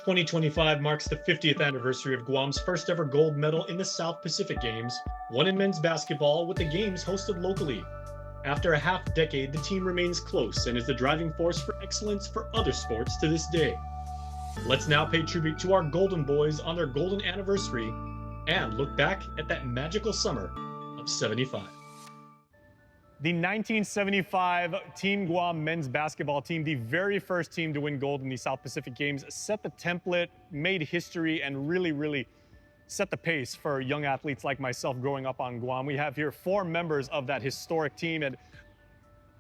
2025 marks the 50th anniversary of Guam's first ever gold medal in the South Pacific Games, won in men's basketball with the games hosted locally. After a half decade, the team remains close and is the driving force for excellence for other sports to this day. Let's now pay tribute to our Golden Boys on their golden anniversary and look back at that magical summer of '75. The 1975 Team Guam men's basketball team, the very first team to win gold in the South Pacific Games, set the template, made history, and really set the pace for young athletes like myself growing up on Guam. We have here 4 members of that historic team, and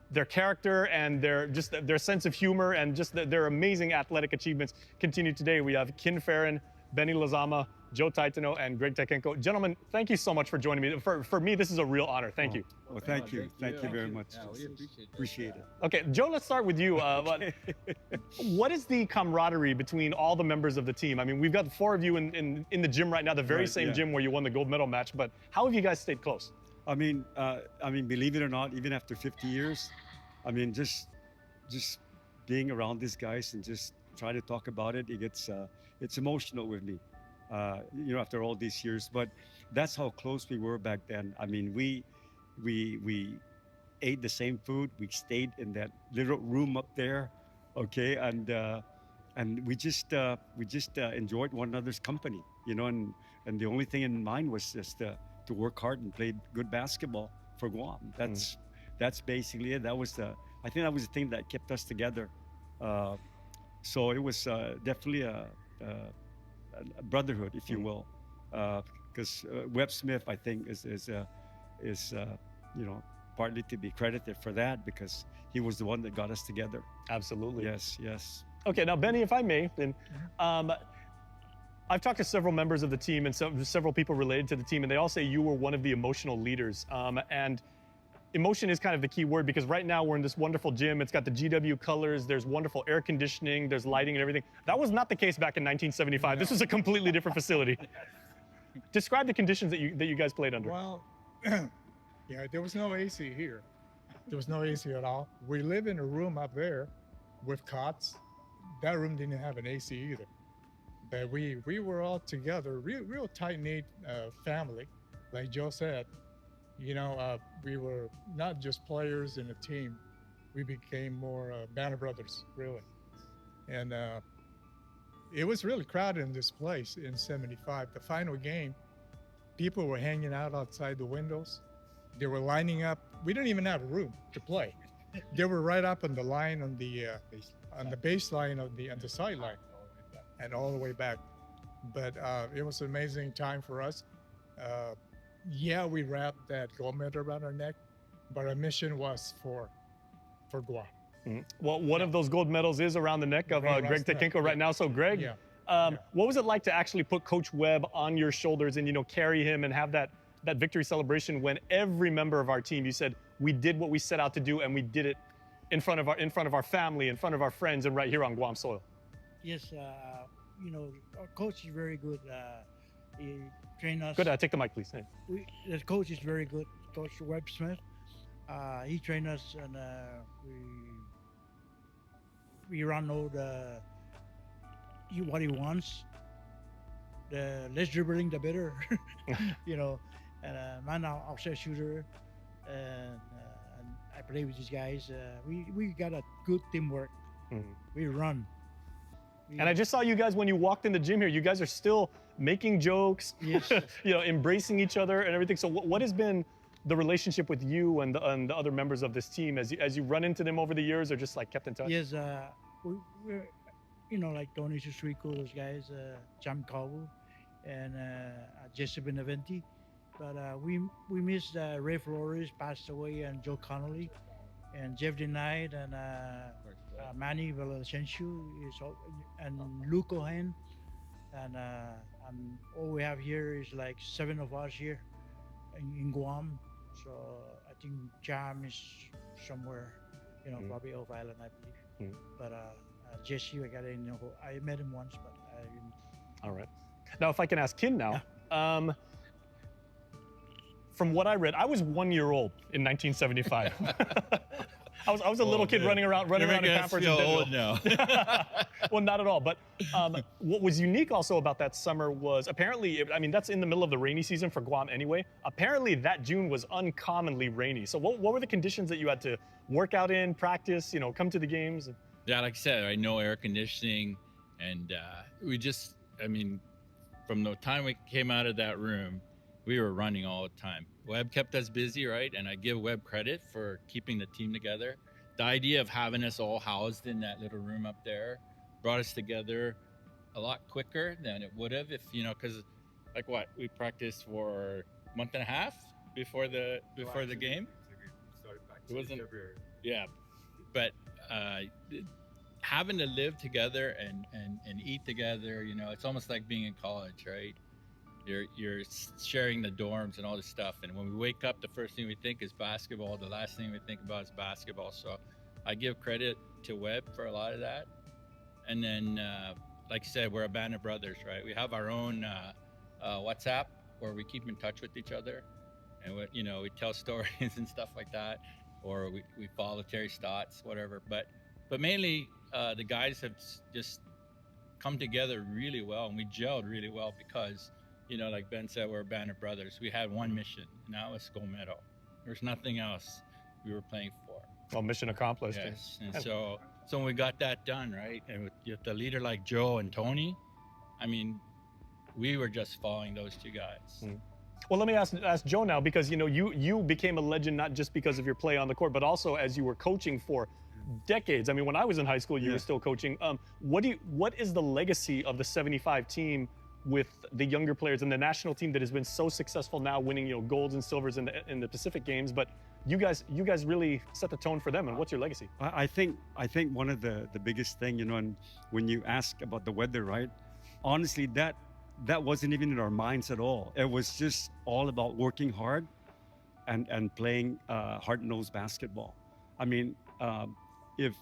their character and their sense of humor and just their amazing athletic achievements continue today. We have Kin Farron, Benny Lazama, Joe Taitano, and Greg Tekenko. Gentlemen, thank you so much for joining me. For me, this is a real honor. Thank you. Well, thank you. Thank you very much. Yeah, we Appreciate it. Okay, Joe, let's start with you. What is the camaraderie between all the members of the team? I mean, we've got 4 of you in the gym right now, the very same gym where you won the gold medal match, but how have you guys stayed close? I mean, believe it or not, even after 50 years, I mean, just being around these guys and just try to talk about it, it's emotional with me. After all these years, but that's how close we were back then. I mean, we ate the same food. We stayed in that little room up there, okay, and we just enjoyed one another's company, and the only thing in mind was just to work hard and play good basketball for Guam. That's basically it. I think that was the thing that kept us together. So it was definitely a brotherhood, if you will, because Webb Smith, I think, is partly to be credited for that because he was the one that got us together. Absolutely. Yes. Okay, now Benny, if I may, then I've talked to several members of the team and several people related to the team, and they all say you were one of the emotional leaders. And emotion is kind of the key word because right now we're in this wonderful gym. It's got the GW colors. There's wonderful air conditioning. There's lighting and everything. That was not the case back in 1975. No. This was a completely different facility. Describe the conditions that you guys played under. Well, yeah, there was no AC here. There was no AC at all. We live in a room up there with cots. That room didn't have an AC either. But we were all together, real tight-knit family, like Joe said. We were not just players in a team. We became more band of brothers, really. And it was really crowded in this place in '75. The final game, people were hanging out outside the windows. They were lining up. We didn't even have room to play. They were right up on the line on the baseline on the sideline and all the way back. But it was an amazing time for us. Yeah, we wrapped that gold medal around our neck, but our mission was for Guam. Mm-hmm. Well, one of those gold medals is around the neck of Greg Tekenko right now. So, Greg, what was it like to actually put Coach Webb on your shoulders and carry him and have that victory celebration when every member of our team, you said, we did what we set out to do and we did it in front of our family, in front of our friends, and right here on Guam soil? Yes, our coach is very good. He trained us. Good. Take the mic, please. The coach is very good, Coach Webb Smith. He trained us, and we run all what he wants. The less dribbling, the better. And man, outside shooter, and I play with these guys. We got a good teamwork. Mm-hmm. We run. And I just saw you guys when you walked in the gym here. You guys are still making jokes, yes. Embracing each other and everything. So what has been the relationship with you and the other members of this team as you run into them over the years, or just like kept in touch? Yes, we're like Tony Sustrico, those guys, Jam Kawu, and Jesse Benaventi. But we miss Ray Flores, passed away, and Joe Connolly, and Jeff Denied, and Manny Villavicencio, and Luke Cohen, and all we have here is like 7 of us here in Guam. So I think Jam is somewhere, probably off island, I believe. But Jesse, I met him once, but I didn't. All right. Now, if I can ask Kin now. Yeah. From what I read, I was 1 year old in 1975. I was a little kid running around You're in making us Pampers feel and old Denville. now. Well, not at all. But what was unique also about that summer was apparently, I mean, that's in the middle of the rainy season for Guam anyway. Apparently, that June was uncommonly rainy. So what were the conditions that you had to work out in, practice, come to the games? Yeah, like I said, right, no air conditioning, and I mean, from the time we came out of that room, we were running all the time. Webb kept us busy, right? And I give Webb credit for keeping the team together. The idea of having us all housed in that little room up there brought us together a lot quicker than it would have if, because like what, we practiced for a month and a half before the game. It wasn't, yeah, but having to live together and eat together, it's almost like being in college, right? You're sharing the dorms and all this stuff, and when we wake up, the first thing we think is basketball. The last thing we think about is basketball. So I give credit to Webb for a lot of that. And then like I said, we're a band of brothers, right? We have our own WhatsApp where we keep in touch with each other, and we tell stories and stuff like that, or we follow Terry Stotts, whatever. But mainly the guys have just come together really well, and we gelled really well because like Ben said, we're a band of brothers. We had one mission, and that was gold medal. There's nothing else we were playing for. Well, mission accomplished. Yes, and so when we got that done, right, and with the leader like Joe and Tony, I mean, we were just following those two guys. Mm. Well, let me ask Joe now, because you became a legend not just because of your play on the court, but also as you were coaching for decades. I mean, when I was in high school, you were still coaching. What is the legacy of the '75 team with the younger players and the national team that has been so successful now, winning golds and silvers in the Pacific Games? But you guys really set the tone for them. And what's your legacy? I think one of the biggest thing, and when you ask about the weather, right? Honestly, that wasn't even in our minds at all. It was just all about working hard and playing hard-nosed basketball. I mean, if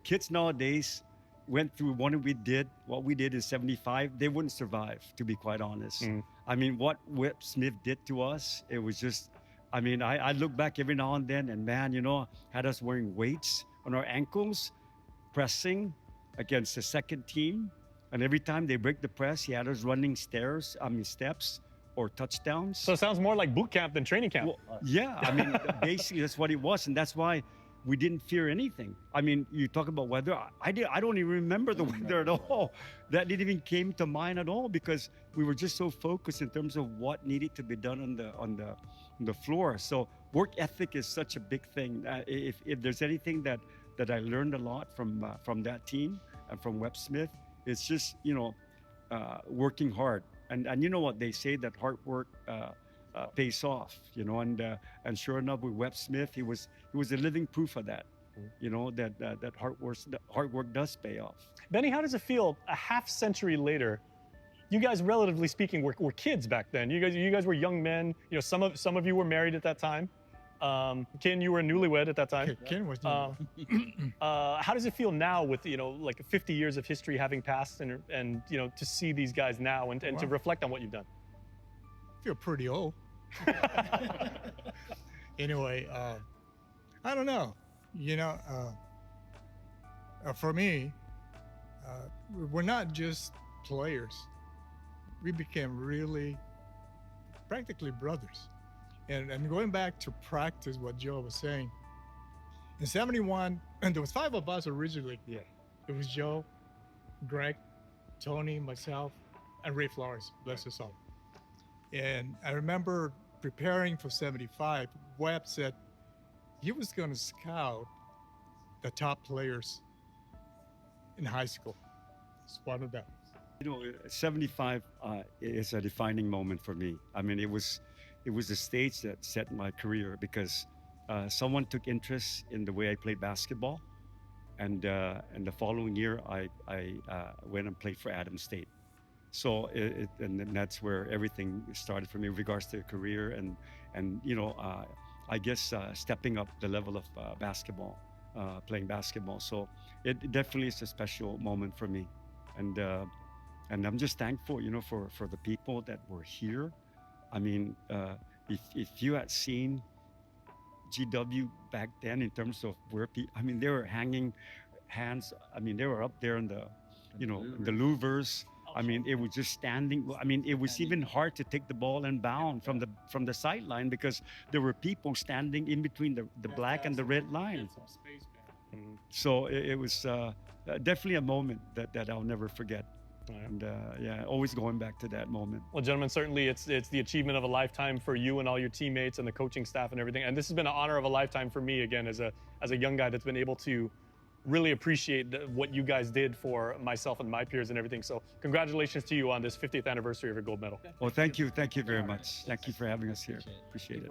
kids nowadays went through what we did in '75, they wouldn't survive, to be quite honest. I mean, what Whip Smith did to us, it was just, I mean, I look back every now and then, and man, had us wearing weights on our ankles, pressing against the second team. And every time they break the press, he had us running steps or touchdowns. So it sounds more like boot camp than training camp. Well, yeah, I mean, basically that's what it was, and that's why we didn't fear anything. I mean, you talk about weather. I don't even remember the weather at all. That didn't even came to mind at all, because we were just so focused in terms of what needed to be done on the floor. So work ethic is such a big thing. If there's anything that I learned a lot from that team and from Webb Smith, it's just working hard. And you know what they say, that hard work pays off, and sure enough with Webb Smith, he was a living proof of that, that hard work does pay off. Benny, how does it feel a half century later? You guys, relatively speaking, were kids back then. You guys were young men. Some of you were married at that time. Ken, you were a newlywed at that time. Ken was how does it feel now with like 50 years of history having passed, and to see these guys now and to reflect on what you've done? I feel pretty old. Anyway, I don't know. For me, we're not just players. We became really practically brothers. And going back to practice, what Joe was saying, in '71, and there was 5 of us originally. Yeah. It was Joe, Greg, Tony, myself, and Ray Flores, bless his soul. And I remember preparing for '75, Webb said he was going to scout the top players in high school. It's one of them. '75 is a defining moment for me. I mean, it was the stage that set my career, because someone took interest in the way I played basketball, and the following year I went and played for Adams State. So and that's where everything started for me with regards to career and I guess stepping up the level of basketball, playing basketball. So it definitely is a special moment for me, and I'm just thankful, for the people that were here. I mean, if you had seen GW back then in terms of where people, I mean, they were hanging hands. I mean, they were up there in the, you know, the louvers. I mean, it was just standing. I mean, it was even hard to take the ball and bound from the sideline because there were people standing in between the black and the red line. So it was definitely a moment that I'll never forget. And yeah, always going back to that moment. Well, gentlemen, certainly it's the achievement of a lifetime for you and all your teammates and the coaching staff and everything. And this has been an honor of a lifetime for me, again, as a young guy that's been able to really appreciate what you guys did for myself and my peers and everything. So congratulations to you on this 50th anniversary of your gold medal. Well, thank you very much. Thank you for having us here. Appreciate it.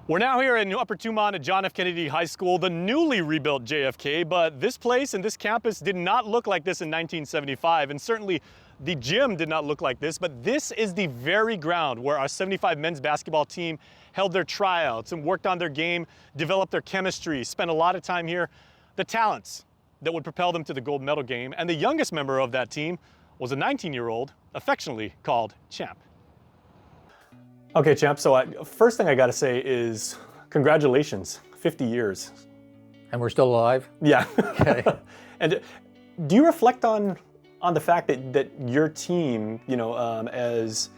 We're now here in Upper Tumon at John F. Kennedy High School, the newly rebuilt JFK, but this place and this campus did not look like this in 1975, and certainly the gym did not look like this, but this is the very ground where our 75 men's basketball team held their tryouts and worked on their game, developed their chemistry, spent a lot of time here. The talents that would propel them to the gold medal game, and the youngest member of that team was a 19-year-old, affectionately called Champ. Okay, Champ, so first thing I gotta say is congratulations, 50 years. And we're still alive? Yeah. Okay. And do you reflect on the fact that your team, you know, as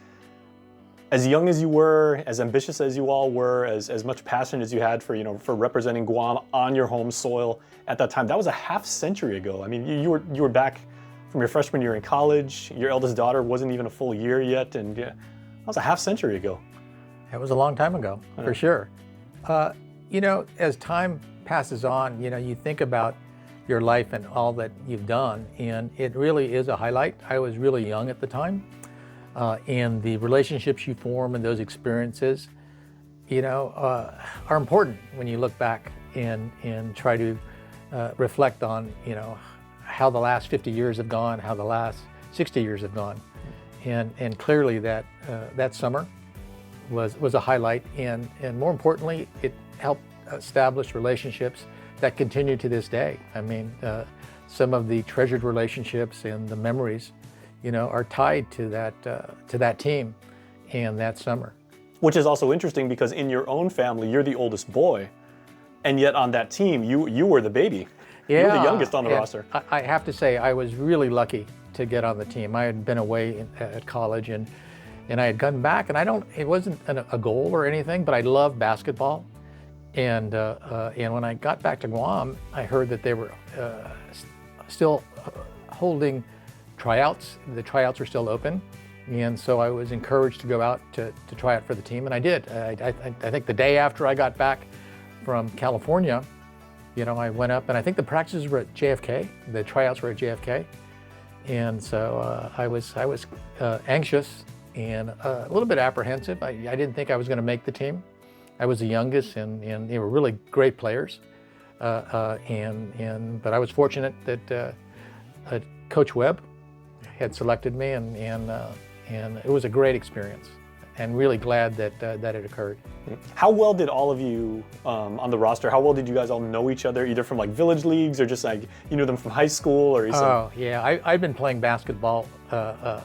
young as you were, as ambitious as you all were, as much passion as you had for, you know, for representing Guam on your home soil at that time, that was a half century ago. I mean, you were back from your freshman year in college, your eldest daughter wasn't even a full year yet, and yeah, that was a half century ago. It was a long time ago, for sure. You know, as time passes on, you know, you think about your life and all that you've done, and it really is a highlight. I was really young at the time, and the relationships you form and those experiences, you know, are important when you look back and try to reflect on, you know, how the last 50 years have gone, how the last 60 years have gone. And clearly that summer was a highlight, and more importantly, it helped establish relationships that continue to this day. I mean, some of the treasured relationships and the memories, you know, are tied to that team and that summer. Which is also interesting because in your own family, you're the oldest boy, and yet on that team, you were the baby. Yeah, you were the youngest on the and roster. I have to say, I was really lucky to get on the team. I had been away at college, and I had gotten back, and it wasn't a goal or anything, but I loved basketball. And when I got back to Guam, I heard that they were still holding tryouts. The tryouts were still open, and so I was encouraged to go out to try out for the team, and I did. I think the day after I got back from California, you know, I went up, and I think the practices were at JFK. The tryouts were at JFK. And so I was anxious and a little bit apprehensive. I didn't think I was going to make the team. I was the youngest, and they were really great players. But I was fortunate that Coach Webb had selected me, and it was a great experience. And really glad that it occurred. How well did all of you on the roster, how well did you guys all know each other, either from like village leagues or just like you knew them from high school or? Oh yeah, I've been playing basketball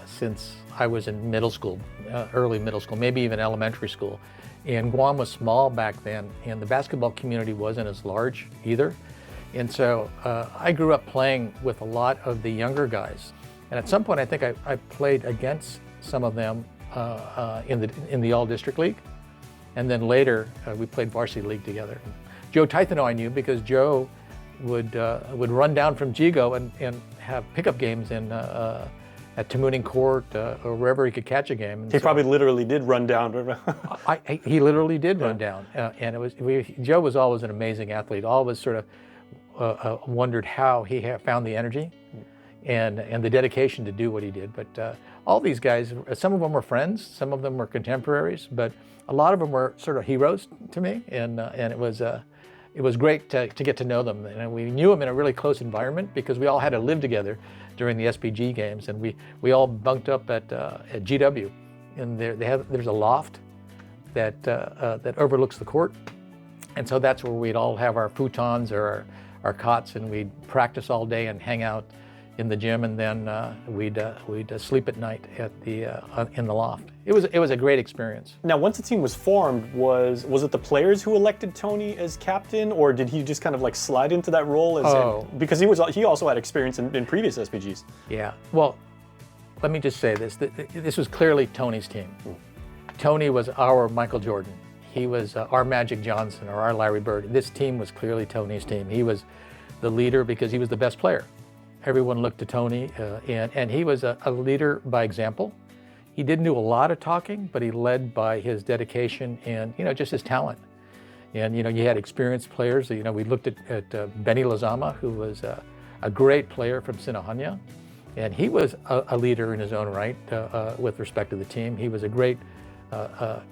since I was in middle school, early middle school, maybe even elementary school. And Guam was small back then, and the basketball community wasn't as large either. And so I grew up playing with a lot of the younger guys. And at some point, I think I played against some of them in the All-District League, and then later we played varsity league together. Joe Tithano I knew because Joe would run down from Jigo and have pickup games at Tamuning Court or wherever he could catch a game. And he probably literally did run down. He literally did run down, and Joe was always an amazing athlete. Always sort of wondered how he found the energy and the dedication to do what he did. But all these guys, some of them were friends, some of them were contemporaries, but a lot of them were sort of heroes to me, and it was great to get to know them. And we knew them in a really close environment because we all had to live together during the SPG games, and we all bunked up at GW. And there's a loft that overlooks the court, and so that's where we'd all have our futons or our cots, and we'd practice all day and hang out in the gym, and then we'd sleep at night at the in the loft. It was a great experience. Now, once the team was formed, was it the players who elected Tony as captain, or did he just kind of like slide into that role? Because he also had experience in previous SPGs. Yeah. Well, let me just say this: this was clearly Tony's team. Tony was our Michael Jordan. He was our Magic Johnson or our Larry Bird. This team was clearly Tony's team. He was the leader because he was the best player. Everyone looked to Tony, and he was a leader by example. He didn't do a lot of talking, but he led by his dedication and just his talent. And you had experienced players. We looked at Benny Lozama, who was a great player from Sinajana, and he was a leader in his own right with respect to the team. He was a great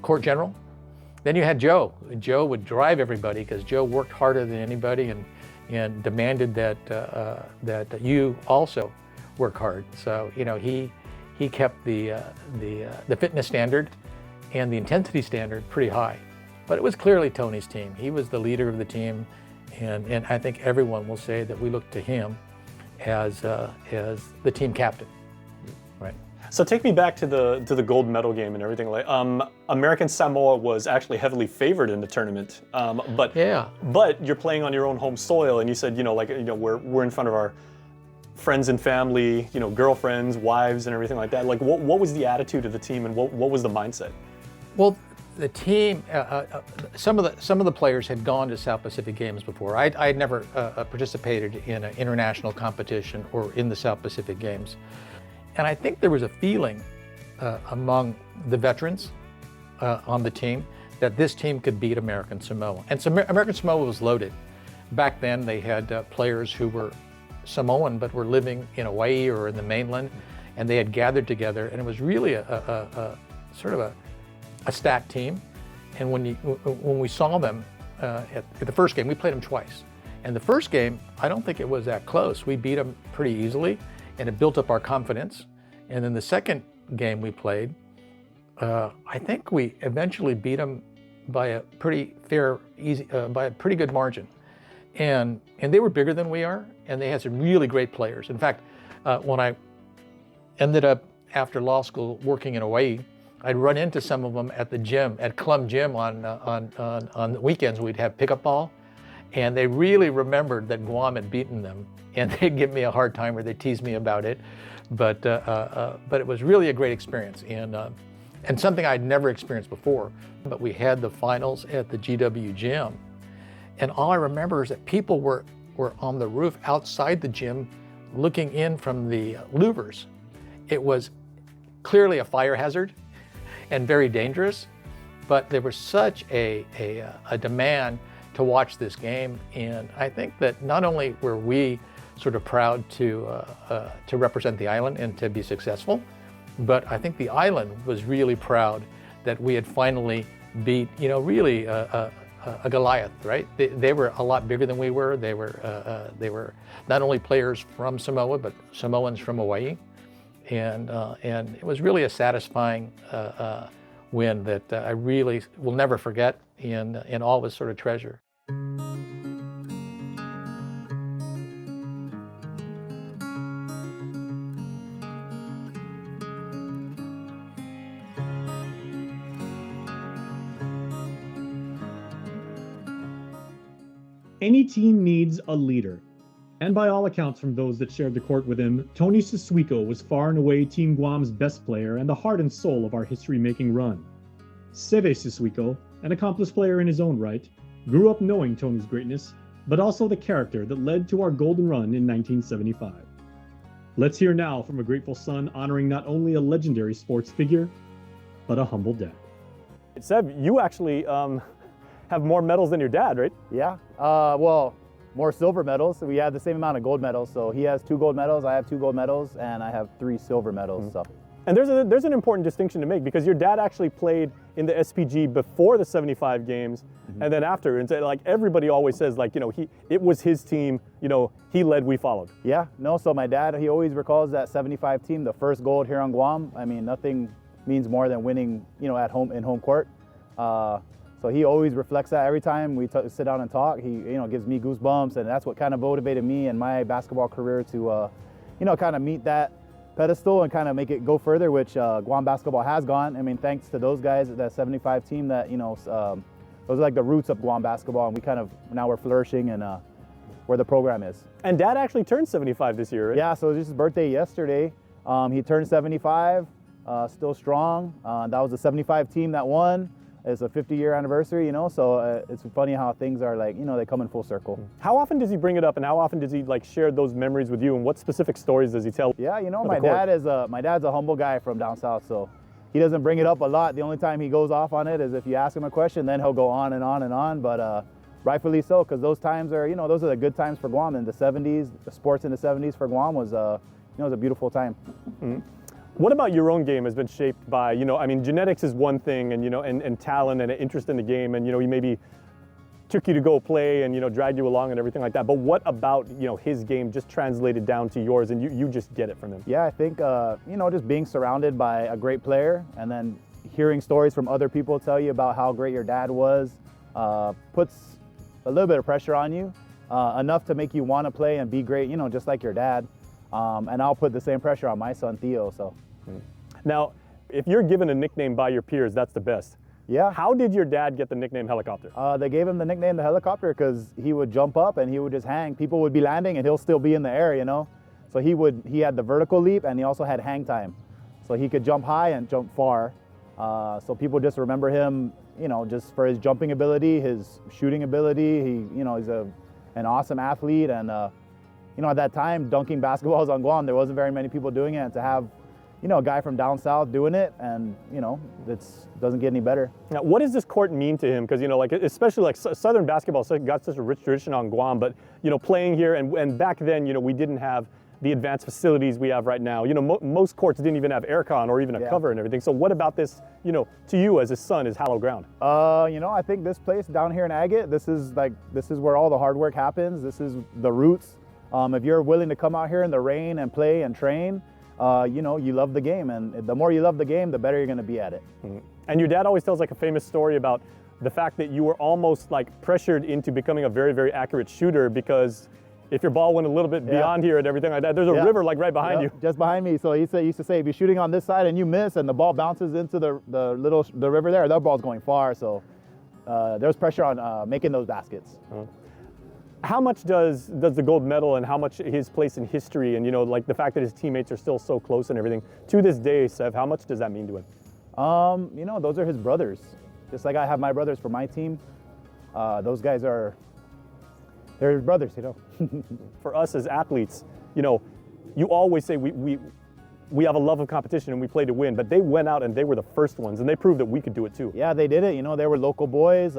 court general. Then you had Joe. Joe would drive everybody because Joe worked harder than anybody and demanded that you also work hard. So he kept the fitness standard and the intensity standard pretty high. But it was clearly Tony's team. He was the leader of the team, and I think everyone will say that we look to him as the team captain. Right. So take me back to the gold medal game and everything. Like American Samoa was actually heavily favored in the tournament, but you're playing on your own home soil, and you said we're in front of our friends and family, girlfriends, wives, and everything like that. Like what was the attitude of the team, and what was the mindset? Well, the team, some of the players had gone to South Pacific Games before. I had never participated in an international competition or in the South Pacific Games. And I think there was a feeling among the veterans on the team that this team could beat American Samoa. And so American Samoa was loaded. Back then they had players who were Samoan but were living in Hawaii or in the mainland, and they had gathered together, and it was really a sort of a stacked team. And when we saw them at the first game, we played them twice. And the first game, I don't think it was that close. We beat them pretty easily, and it built up our confidence. And then the second game we played, I think we eventually beat them by a pretty good margin. And they were bigger than we are, and they had some really great players. In fact, when I ended up after law school working in Hawaii, I'd run into some of them at the gym, at Clum Gym on the weekends. We'd have pickup ball, and they really remembered that Guam had beaten them, and they'd give me a hard time or they'd tease me about it. But it was really a great experience, and something I'd never experienced before. But we had the finals at the GW gym, and all I remember is that people were on the roof outside the gym looking in from the louvers. It was clearly a fire hazard and very dangerous, but there was such a demand to watch this game, and I think that not only were we sort of proud to represent the island and to be successful, but I think the island was really proud that we had finally beat, really a Goliath, right? They were a lot bigger than we were. They were not only players from Samoa, but Samoans from Hawaii, and it was really a satisfying win that I really will never forget and always sort of treasure. Any team needs a leader. And by all accounts from those that shared the court with him, Tony Susuiko was far and away Team Guam's best player and the heart and soul of our history-making run. Seve Susuiko, an accomplished player in his own right, grew up knowing Tony's greatness, but also the character that led to our golden run in 1975. Let's hear now from a grateful son honoring not only a legendary sports figure, but a humble dad. Seb, you actually have more medals than your dad, right? Yeah, well, more silver medals. We have the same amount of gold medals. So he has 2 gold medals, I have 2 gold medals, and I have 3 silver medals. So. And there's an important distinction to make, because your dad actually played in the SPG before the 75 games, and then after. And so, like, everybody always says, like, it was his team, he led, we followed. Yeah, no, so my dad, he always recalls that 75 team, the first gold here on Guam. I mean, nothing means more than winning, at home, in home court. So he always reflects that every time we sit down and talk. He, gives me goosebumps, and that's what kind of motivated me in my basketball career to, kind of meet that pedestal and kind of make it go further, which Guam basketball has gone. I mean, thanks to those guys, that 75 team that, those are like the roots of Guam basketball, and now we're flourishing and where the program is. And Dad actually turned 75 this year, right? Yeah, so it was his birthday yesterday. He turned 75, still strong. That was the 75 team that won. It's a 50-year anniversary, so it's funny how things are like, they come in full circle. How often does he bring it up, and how often does he like share those memories with you, and what specific stories does he tell? Yeah, my dad's a humble guy from down south, so he doesn't bring it up a lot. The only time he goes off on it is if you ask him a question, then he'll go on and on and on, but rightfully so, because those times are, those are the good times for Guam. In the 70s, the sports in the 70s for Guam was, was a beautiful time. Mm-hmm. What about your own game has been shaped by, I mean, genetics is one thing, and, and talent and an interest in the game, and, he maybe took you to go play and, dragged you along and everything like that. But what about, his game just translated down to yours, and you just get it from him? Yeah, I think, just being surrounded by a great player and then hearing stories from other people tell you about how great your dad was puts a little bit of pressure on you, enough to make you want to play and be great, just like your dad. And I'll put the same pressure on my son, Theo, so. Now, if you're given a nickname by your peers, that's the best. Yeah. How did your dad get the nickname Helicopter? They gave him the nickname the Helicopter because he would jump up and he would just hang. People would be landing and he'll still be in the air, So he had the vertical leap and he also had hang time. So he could jump high and jump far. So people just remember him, just for his jumping ability, his shooting ability. He's an awesome athlete. And, at that time, dunking basketballs on Guam, there wasn't very many people doing it. And to have, a guy from down south doing it, and, it doesn't get any better. Now, what does this court mean to him? Because, especially like Southern basketball got such a rich tradition on Guam, but, playing here, and back then, we didn't have the advanced facilities we have right now. Most courts didn't even have aircon or even a cover and everything. So what about this, to you as his son, is hallowed ground? I think this place down here in Agate, this is where all the hard work happens. This is the roots. If you're willing to come out here in the rain and play and train, you love the game, and the more you love the game, the better you're going to be at it. Mm-hmm. And your dad always tells like a famous story about the fact that you were almost like pressured into becoming a very, very accurate shooter, because if your ball went a little bit beyond here and everything like that, there's a river like right behind you. Just behind me. So he used to say, if you're shooting on this side and you miss and the ball bounces into the river there, that ball's going far. So there's pressure on making those baskets. How much does the gold medal and how much his place in history and, like the fact that his teammates are still so close and everything, to this day, Sev, how much does that mean to him? Those are his brothers. Just like I have my brothers for my team, those guys they're his brothers, For us as athletes, you always say we have a love of competition and we play to win, but they went out and they were the first ones and they proved that we could do it too. Yeah, they did it. They were local boys.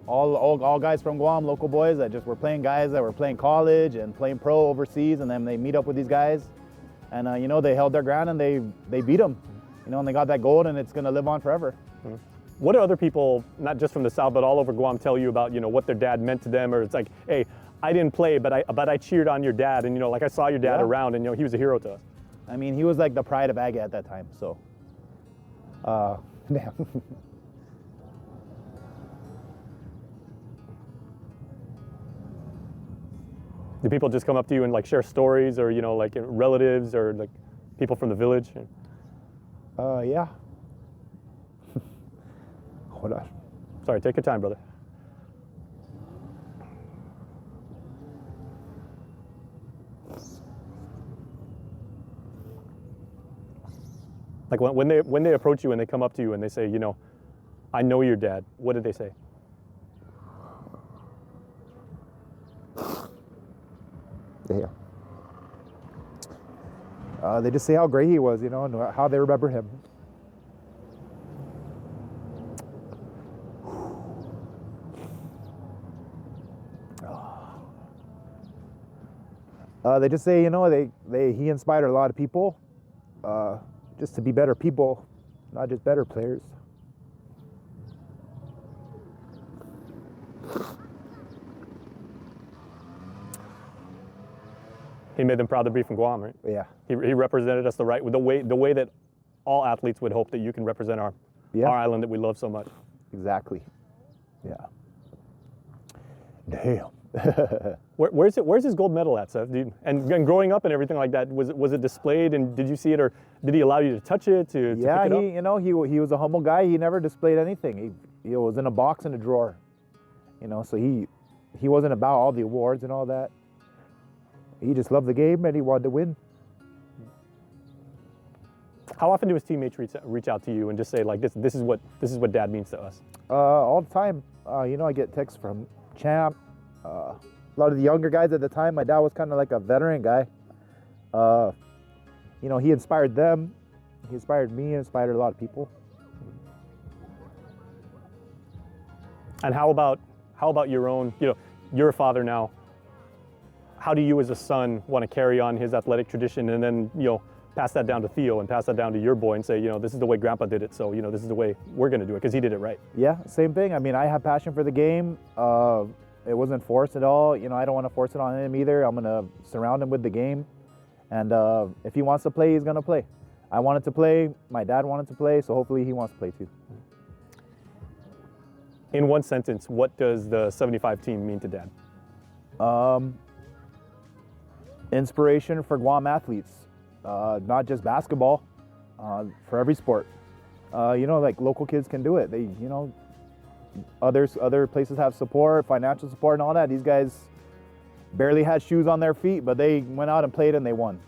All guys from Guam, local boys that just were playing guys that were playing college and playing pro overseas, and then they meet up with these guys, and they held their ground and they beat them, and they got that gold, and it's gonna live on forever. Mm-hmm. What do other people, not just from the South, but all over Guam, tell you about what their dad meant to them? Or it's like, hey, I didn't play, but I cheered on your dad, and like I saw your dad around, and he was a hero to us. I mean, he was like the pride of Agate at that time. So, yeah. Do people just come up to you and like share stories, or like relatives, or like people from the village? Yeah. Hold on. Sorry, take your time, brother. Like when they approach you and they come up to you and they say, I know your dad, what did they say? Yeah. They just say how great he was, and how they remember him. They just say, he inspired a lot of people, just to be better people, not just better players. He made them proud to be from Guam, right? Yeah. He represented us the way that all athletes would hope that you can represent our island that we love so much. Exactly. Yeah. Damn. Where's his gold medal at, Seth? And growing up and everything like that, was it displayed, and did you see it, or did he allow you to touch it, to Yeah, pick it up? he, you know, he was a humble guy. He never displayed anything. He was in a box in a drawer, you know, so he wasn't about all the awards and all that. He just loved the game and he wanted to win. How often do his teammates reach out to you and just say, like, this is what Dad means to us? All the time. You know, I get texts from Champ, a lot of the younger guys at the time. My dad was kind of like a veteran guy. You know, he inspired them. He inspired me, inspired a lot of people. And how about your own, you know, you're a father now. How do you as a son want to carry on his athletic tradition and then, you know, pass that down to Theo and pass that down to your boy and say, you know, this is the way Grandpa did it, so, you know, this is the way we're going to do it because he did it right? Yeah, same thing. I mean, I have passion for the game. It wasn't forced at all. You know, I don't want to force it on him either. I'm going to surround him with the game. And if he wants to play, he's going to play. I wanted to play. My dad wanted to play, so hopefully he wants to play too. In one sentence, what does the 75 team mean to Dad? Inspiration for Guam athletes. Not just basketball, for every sport. You know, like local kids can do it. They, you know, other places have support, financial support and all that. These guys barely had shoes on their feet, but they went out and played and they won.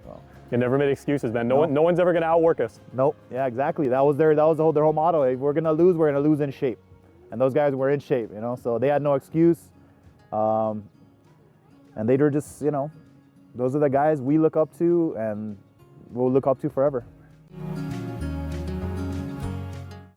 So, You never made excuses, man. No one's ever going to outwork us. nope. Yeah, exactly. That was their whole motto. If we're gonna lose, we're gonna lose in shape. And those guys were in shape, you know. So they had no excuse. And they were just, you know, those are the guys we look up to and we'll look up to forever.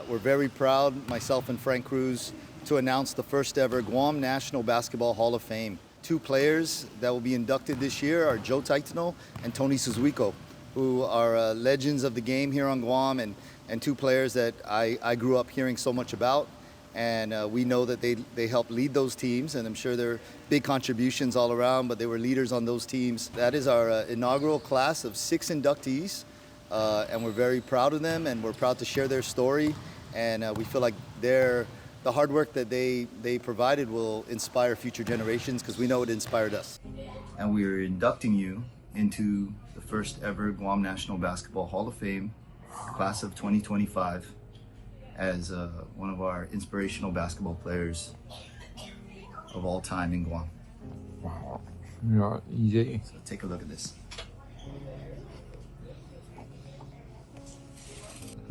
We're very proud, myself and Frank Cruz, to announce the first ever Guam National Basketball Hall of Fame. Two players that will be inducted this year are Joe Taitano and Tony Suzuiko, who are legends of the game here on Guam and two players that I grew up hearing so much about. And we know that they helped lead those teams, and I'm sure they're big contributions all around, but they were leaders on those teams. That is our inaugural class of 6 inductees, and we're very proud of them, and we're proud to share their story. And we feel like the hard work that they provided will inspire future generations, because we know it inspired us. And we are inducting you into the first ever Guam National Basketball Hall of Fame, class of 2025. As one of our inspirational basketball players of all time in Guam. Wow, not easy. So take a look at this.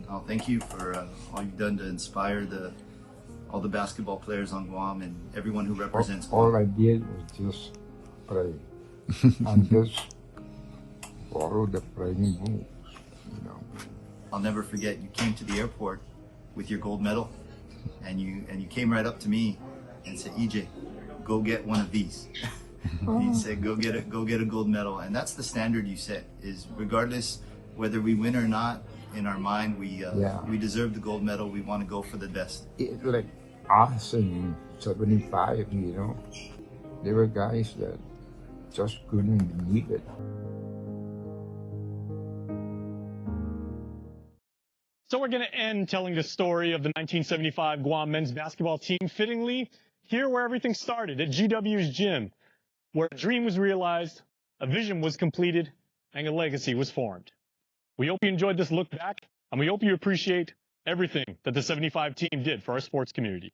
Oh, thank you for all you've done to inspire all the basketball players on Guam and everyone who represents Guam. All I did was just pray and just follow the praying rules, you know. I'll never forget, you came to the airport with your gold medal, and you came right up to me and said, EJ, go get one of these. You said, go get a gold medal. And that's the standard you set, is regardless whether we win or not, in our mind, we deserve the gold medal. We want to go for the best. It's like us in 75, you know. There were guys that just couldn't believe it. So we're going to end telling the story of the 1975 Guam men's basketball team, fittingly here where everything started, at GW's gym, where a dream was realized, a vision was completed, and a legacy was formed. We hope you enjoyed this look back, and we hope you appreciate everything that the 75 team did for our sports community.